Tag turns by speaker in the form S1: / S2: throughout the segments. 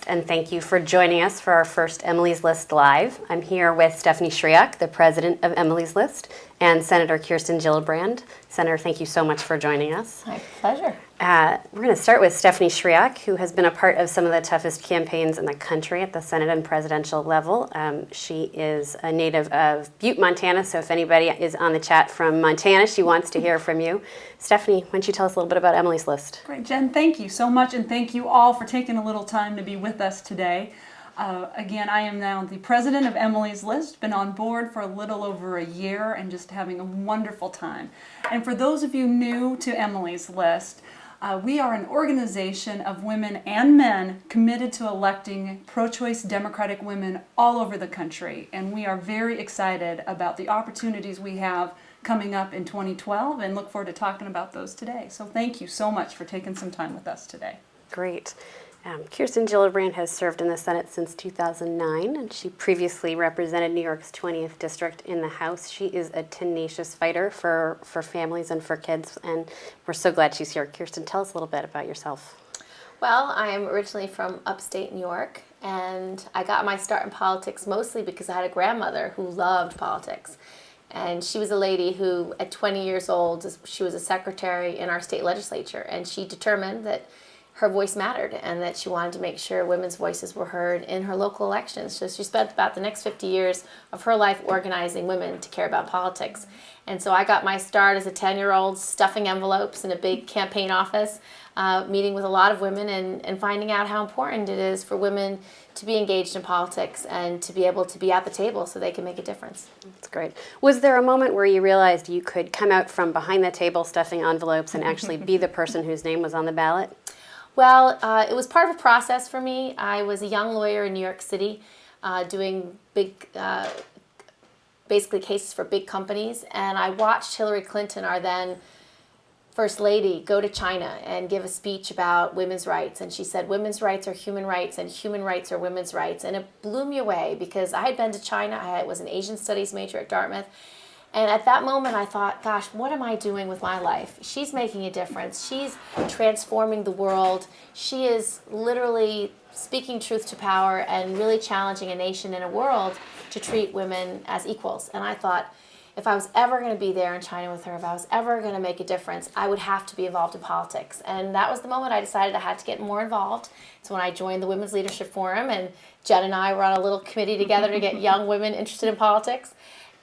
S1: and thank you for joining us for our first Emily's List Live. I'm here with Stephanie Schriock, the president of Emily's List, and Senator Kirsten Gillibrand. Senator, thank you so much for joining us.
S2: My pleasure.
S1: We're going to start with Stephanie Schriock, who has been a part of some of the toughest campaigns in the country at the Senate and presidential level. She is a native of Butte, Montana, so if anybody is on the chat from Montana, she wants to hear from you. Stephanie, why don't you tell us a little bit about Emily's List?
S3: Great, Jen, thank you so much, and thank you all for taking a little time to be with us today. Again, I am now the president of Emily's List, been on board for a little over a year and just having a wonderful time. And for those of you new to Emily's List, we are an organization of women and men committed to electing pro-choice Democratic women all over the country. And we are very excited about the opportunities we have coming up in 2012 and look forward to talking about those today. So thank you so much for taking some time with us today.
S1: Great. Kirsten Gillibrand has served in the Senate since 2009, and she previously represented New York's 20th District in the House. She is a tenacious fighter for families and for kids, and we're so glad she's here. Kirsten, tell us a little bit about yourself.
S2: Well, I am originally from upstate New York, and I got my start in politics mostly because I had a grandmother who loved politics. And she was a lady who, at 20 years old, she was a secretary in our state legislature, and she determined that her voice mattered and that she wanted to make sure women's voices were heard in her local elections. So she spent about the next 50 years of her life organizing women to care about politics. And so I got my start as a 10-year-old stuffing envelopes in a big campaign office, meeting with a lot of women and finding out how important it is for women to be engaged in politics and to be able to be at the table so they can make a difference.
S1: That's great. Was there a moment where you realized you could come out from behind the table stuffing envelopes and actually be the person whose name was on the ballot?
S2: Well, it was part of a process for me. I was a young lawyer in New York City doing big, basically cases for big companies, and I watched Hillary Clinton, our then First Lady, go to China and give a speech about women's rights. And she said, women's rights are human rights and human rights are women's rights. And it blew me away because I had been to China. I was an Asian studies major at Dartmouth. And at that moment, I thought, gosh, what am I doing with my life? She's making a difference. She's transforming the world. She is literally speaking truth to power and really challenging a nation and a world to treat women as equals. And I thought, if I was ever going to be there in China with her, if I was ever going to make a difference, I would have to be involved in politics. And that was the moment I decided I had to get more involved. It's when I joined the Women's Leadership Forum, and Jen and I were on a little committee together to get young women interested in politics.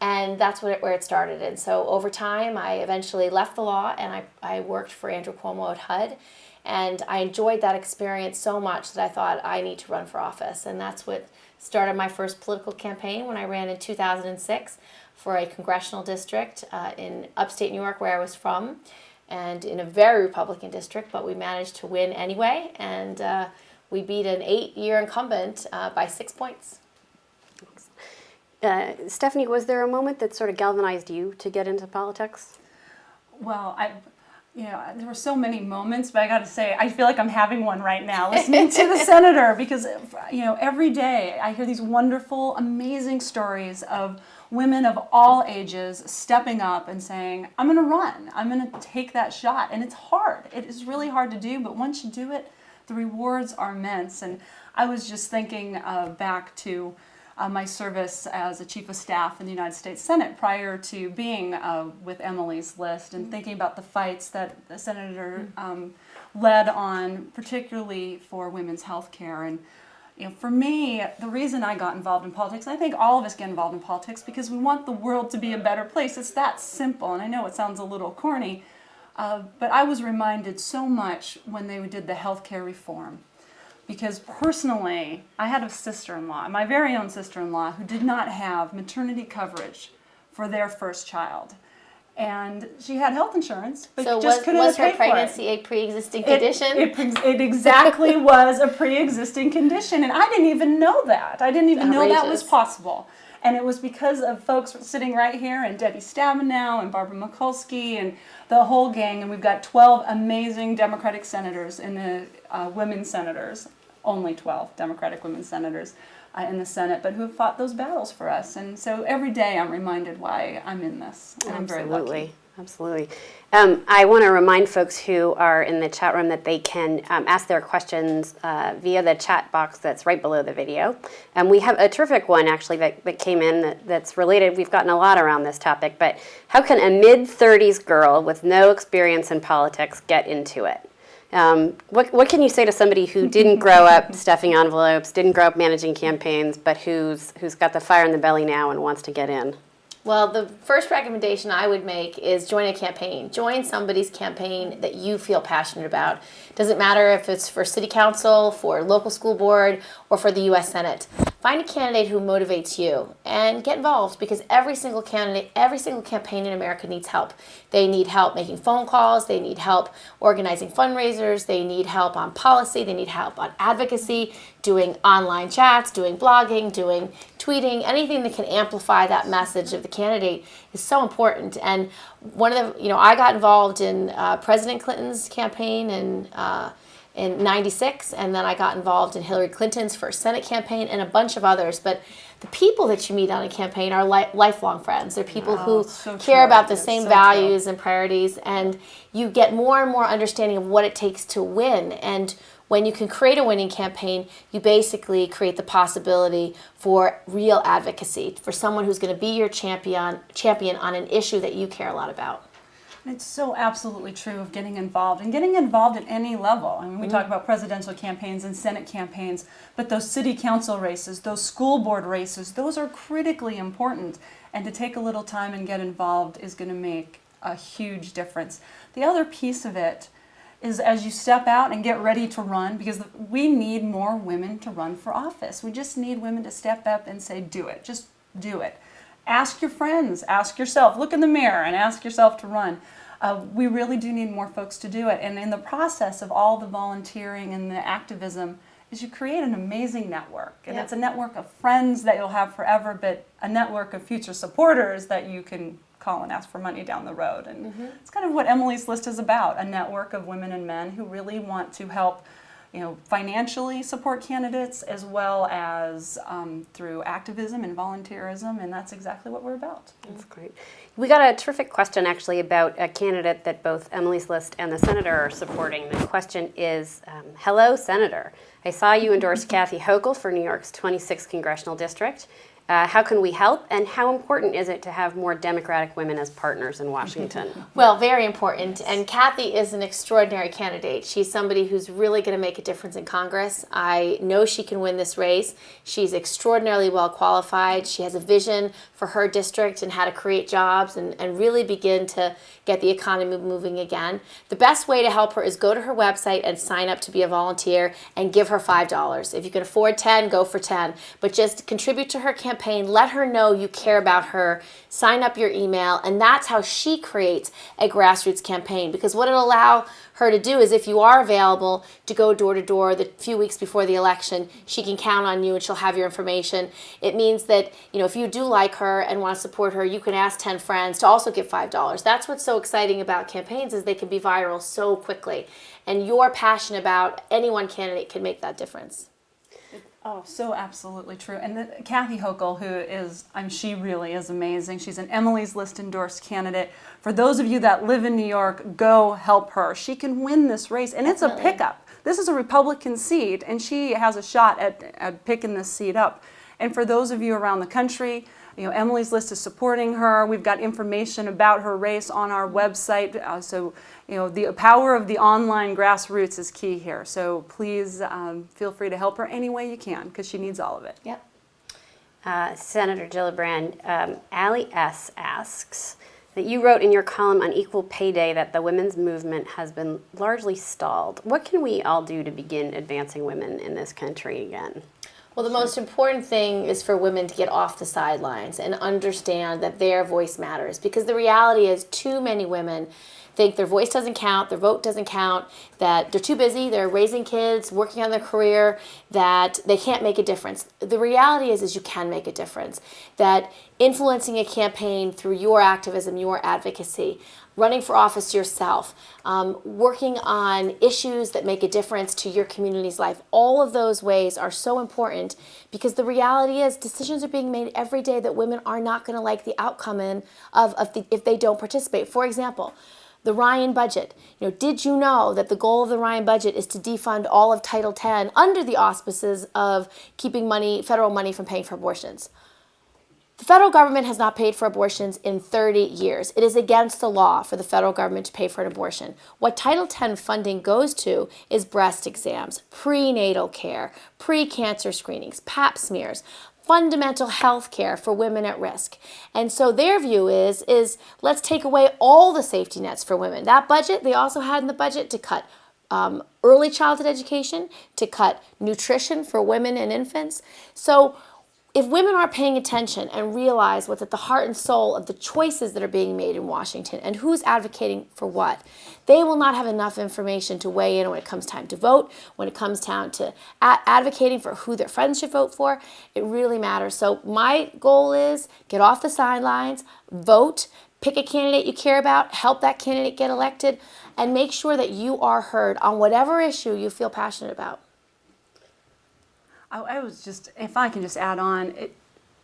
S2: And that's where it started. And so over time, I eventually left the law and I worked for Andrew Cuomo at HUD. And I enjoyed that experience so much that I thought I need to run for office. And that's what started my first political campaign when I ran in 2006 for a congressional district in upstate New York, where I was from, and in a very Republican district, but we managed to win anyway. And we beat an 8-year incumbent by 6 points.
S1: Stephanie, was there a moment that sort of galvanized you to get into politics?
S3: Well, there were so many moments, but I got to say, I feel like I'm having one right now listening to the senator because, every day I hear these wonderful, amazing stories of women of all ages stepping up and saying, I'm going to run, I'm going to take that shot. And it's hard. It is really hard to do, but once you do it, the rewards are immense. And I was just thinking back to my service as a chief of staff in the United States Senate prior to being with Emily's List and thinking about the fights that the senator led on, particularly for women's health care. And for me, the reason I got involved in politics, I think all of us get involved in politics because we want the world to be a better place. It's that simple, and I know it sounds a little corny, but I was reminded so much when they did the health care reform. Because personally, I had a sister-in-law, my very own sister-in-law, who did not have maternity coverage for their first child. And she had health insurance, but just couldn't pay for it. So was her pregnancy
S2: a pre-existing condition?
S3: It exactly was a pre-existing condition, and I didn't even know that. I didn't even know that was possible. And it was because of folks sitting right here, and Debbie Stabenow, and Barbara Mikulski, and the whole gang. And we've got 12 amazing Democratic senators in the women senators, only 12 Democratic women senators in the Senate, but who have fought those battles for us. And so every day I'm reminded why I'm in this, and I'm very lucky.
S1: Absolutely. I want to remind folks who are in the chat room that they can ask their questions via the chat box that's right below the video. And we have a terrific one, actually, that came in that's related. We've gotten a lot around this topic, but how can a mid-30s girl with no experience in politics get into it? What can you say to somebody who didn't grow up stuffing envelopes, didn't grow up managing campaigns, but who's got the fire in the belly now and wants to get in?
S2: Well, the first recommendation I would make is join a campaign. Join somebody's campaign that you feel passionate about. Doesn't matter if it's for city council, for local school board, or for the U.S. Senate. Find a candidate who motivates you and get involved, because every single candidate, every single campaign in America needs help. They need help making phone calls. They need help organizing fundraisers. They need help on policy. They need help on advocacy, doing online chats, doing blogging, doing tweeting. Anything that can amplify that message of the candidate is so important. And one of the, I got involved in President Clinton's campaign in '96, and then I got involved in Hillary Clinton's first Senate campaign and a bunch of others. But the people that you meet on a campaign are lifelong friends. They're people who care about the same values and priorities, and you get more and more understanding of what it takes to win. And when you can create a winning campaign, you basically create the possibility for real advocacy, for someone who's going to be your champion on an issue that you care a lot about.
S3: It's so absolutely true of getting involved, and getting involved at any level. I mean, we talk about presidential campaigns and Senate campaigns, but those city council races, those school board races, those are critically important. And to take a little time and get involved is going to make a huge difference. The other piece of it is as you step out and get ready to run, because we need more women to run for office. We just need women to step up and say, do it, just do it. Ask your friends, ask yourself, look in the mirror and ask yourself to run. We really do need more folks to do it. And in the process of all the volunteering and the activism, is you create an amazing network. And it's a network of friends that you'll have forever, but a network of future supporters that you can call and ask for money down the road. And it's kind of what Emily's List is about, a network of women and men who really want to help financially support candidates, as well as through activism and volunteerism, and that's exactly what we're about.
S1: That's great. We got a terrific question, actually, about a candidate that both Emily's List and the Senator are supporting. The question is, hello, Senator. I saw you endorse Kathy Hochul for New York's 26th Congressional District. How can we help, and how important is it to have more Democratic women as partners in Washington?
S2: Well, very important, and Kathy is an extraordinary candidate. She's somebody who's really going to make a difference in Congress. I know she can win this race. She's extraordinarily well qualified. She has a vision for her district and how to create jobs and really begin to get the economy moving again. The best way to help her is go to her website and sign up to be a volunteer and give her $5. If you can afford 10, go for 10. But just contribute to her campaign, let her know you care about her, sign up your email, and that's how she creates a grassroots campaign. Because what it'll allow her to do is, if you are available to go door to door the few weeks before the election, she can count on you and she'll have your information. It means that, if you do like her and want to support her, you can ask 10 friends to also give $5. That's what's so exciting about campaigns, is they can be viral so quickly. And your passion about any one candidate can make that difference.
S3: Oh, so absolutely true. And Kathy Hochul, she really is amazing. She's an Emily's List endorsed candidate. For those of you that live in New York, go help her. She can win this race, and it's a pickup. This is a Republican seat, and she has a shot at picking this seat up. And for those of you around the country, Emily's List is supporting her. We've got information about her race on our website. The power of the online grassroots is key here. So please feel free to help her any way you can, because she needs all of it.
S2: Yep.
S1: Senator Gillibrand, Allie S. asks that you wrote in your column on Equal Pay Day that the women's movement has been largely stalled. What can we all do to begin advancing women in this country again?
S2: Well, the most important thing is for women to get off the sidelines and understand that their voice matters. Because the reality is, too many women think their voice doesn't count, their vote doesn't count, that they're too busy, they're raising kids, working on their career, that they can't make a difference. The reality is you can make a difference. That influencing a campaign through your activism, your advocacy, running for office yourself, working on issues that make a difference to your community's life. All of those ways are so important because the reality is decisions are being made every day that women are not going to like the outcome if they don't participate. For example, the Ryan budget. Did you know that the goal of the Ryan budget is to defund all of Title X under the auspices of keeping federal money from paying for abortions? The federal government has not paid for abortions in 30 years. It is against the law for the federal government to pay for an abortion. What Title X funding goes to is breast exams, prenatal care, pre-cancer screenings, pap smears, fundamental health care for women at risk. And so their view is let's take away all the safety nets for women. That budget, they also had in the budget to cut early childhood education, to cut nutrition for women and infants. So if women aren't paying attention and realize what's at the heart and soul of the choices that are being made in Washington and who's advocating for what, they will not have enough information to weigh in when it comes time to vote, when it comes down to advocating for who their friends should vote for. It really matters. So my goal is get off the sidelines, vote, pick a candidate you care about, help that candidate get elected, and make sure that you are heard on whatever issue you feel passionate about.
S3: I was just, if I can just add on, it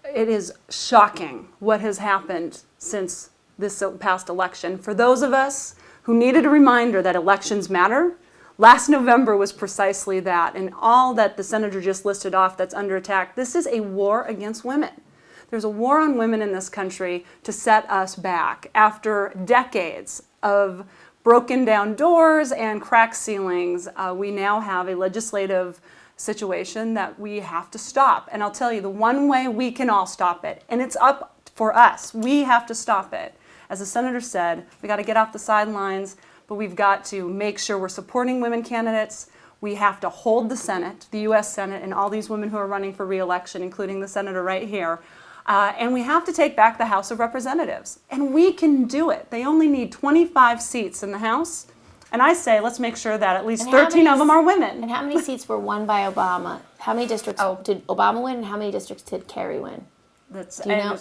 S3: is shocking what has happened since this past election. For those of us who needed a reminder that elections matter, last November was precisely that. And all that the senator just listed off that's under attack, this is a war against women. There's a war on women in this country to set us back after decades of broken down doors and cracked ceilings. We now have a legislative situation that we have to stop. And I'll tell you, the one way we can all stop it, and it's up for us, we have to stop it. As the senator said, we got to get off the sidelines, but we've got to make sure we're supporting women candidates. We have to hold the Senate, the U.S. Senate, and all these women who are running for re-election, including the senator right here. And we have to take back the House of Representatives. And we can do it. They only need 25 seats in the House. And I say, let's make sure that at least 13 of them are women.
S2: And how many seats were won by Obama? How many districts did Obama win, and how many districts did Kerry win?
S3: That's
S2: Do you know?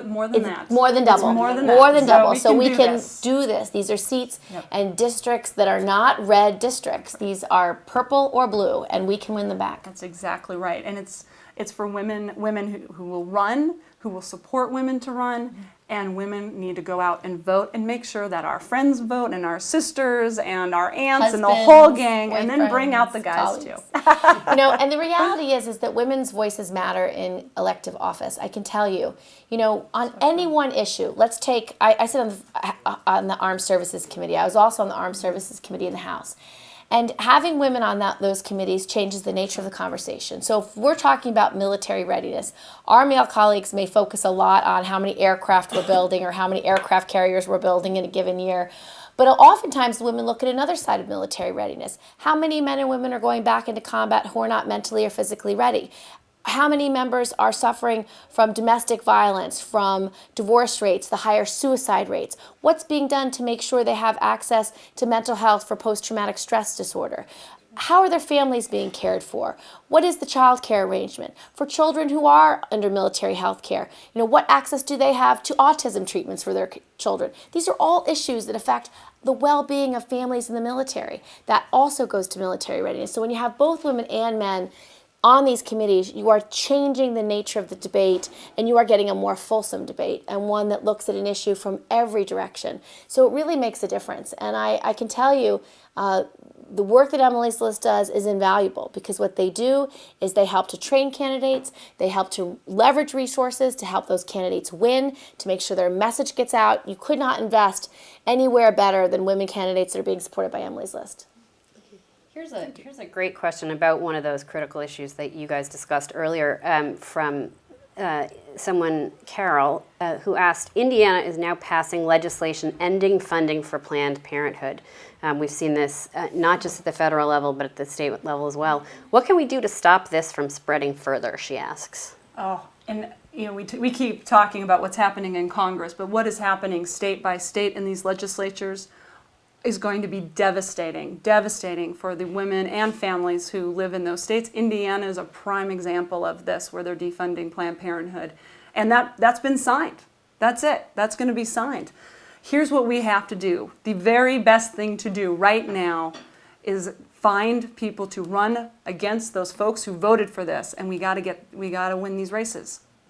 S3: more than that.
S2: More than double.
S3: It's more than
S2: More
S3: that.
S2: than double. So we can
S3: this.
S2: do this. These are seats
S3: Yep.
S2: and districts that are not red districts. These are purple or blue, and we can win them back.
S3: That's exactly right. And it's for women who will run, who will support women to run, and women need to go out and vote and make sure that our friends vote and our sisters and our aunts and the whole gang, and then bring out the guys too.
S2: And the reality is that women's voices matter in elective office. I can tell you, on any one issue, let's take, I sit on the Armed Services Committee. I was also on the Armed Services Committee in the House. And having women on those committees changes the nature of the conversation. So if we're talking about military readiness, our male colleagues may focus a lot on how many aircraft we're building or how many aircraft carriers we're building in a given year. But oftentimes women look at another side of military readiness. How many men and women are going back into combat who are not mentally or physically ready? How many members are suffering from domestic violence, from divorce rates, the higher suicide rates? What's being done to make sure they have access to mental health for post-traumatic stress disorder? How are their families being cared for? What is the child care arrangement? For children who are under military health care, what access do they have to autism treatments for their children? These are all issues that affect the well-being of families in the military. That also goes to military readiness. So when you have both women and men on these committees, you are changing the nature of the debate, and you are getting a more fulsome debate and one that looks at an issue from every direction. So it really makes a difference. And I can tell you, the work that Emily's List does is invaluable because what they do is they help to train candidates, they help to leverage resources to help those candidates win, to make sure their message gets out. You could not invest anywhere better than women candidates that are being supported by Emily's List.
S1: Here's a great question about one of those critical issues that you guys discussed earlier from someone, Carol, who asked, Indiana is now passing legislation ending funding for Planned Parenthood. We've seen this not just at the federal level, but at the state level as well. What can we do to stop this from spreading further, she asks.
S3: Oh, and we keep talking about what's happening in Congress, but what is happening state by state in these legislatures is going to be devastating for the women and families who live in those states. Indiana is a prime example of this, where they're defunding Planned Parenthood. And that's been signed. That's it. That's going to be signed. here's what we have to do. The very best thing to do right now is find people to run against those folks who voted for this, and we got to win these races.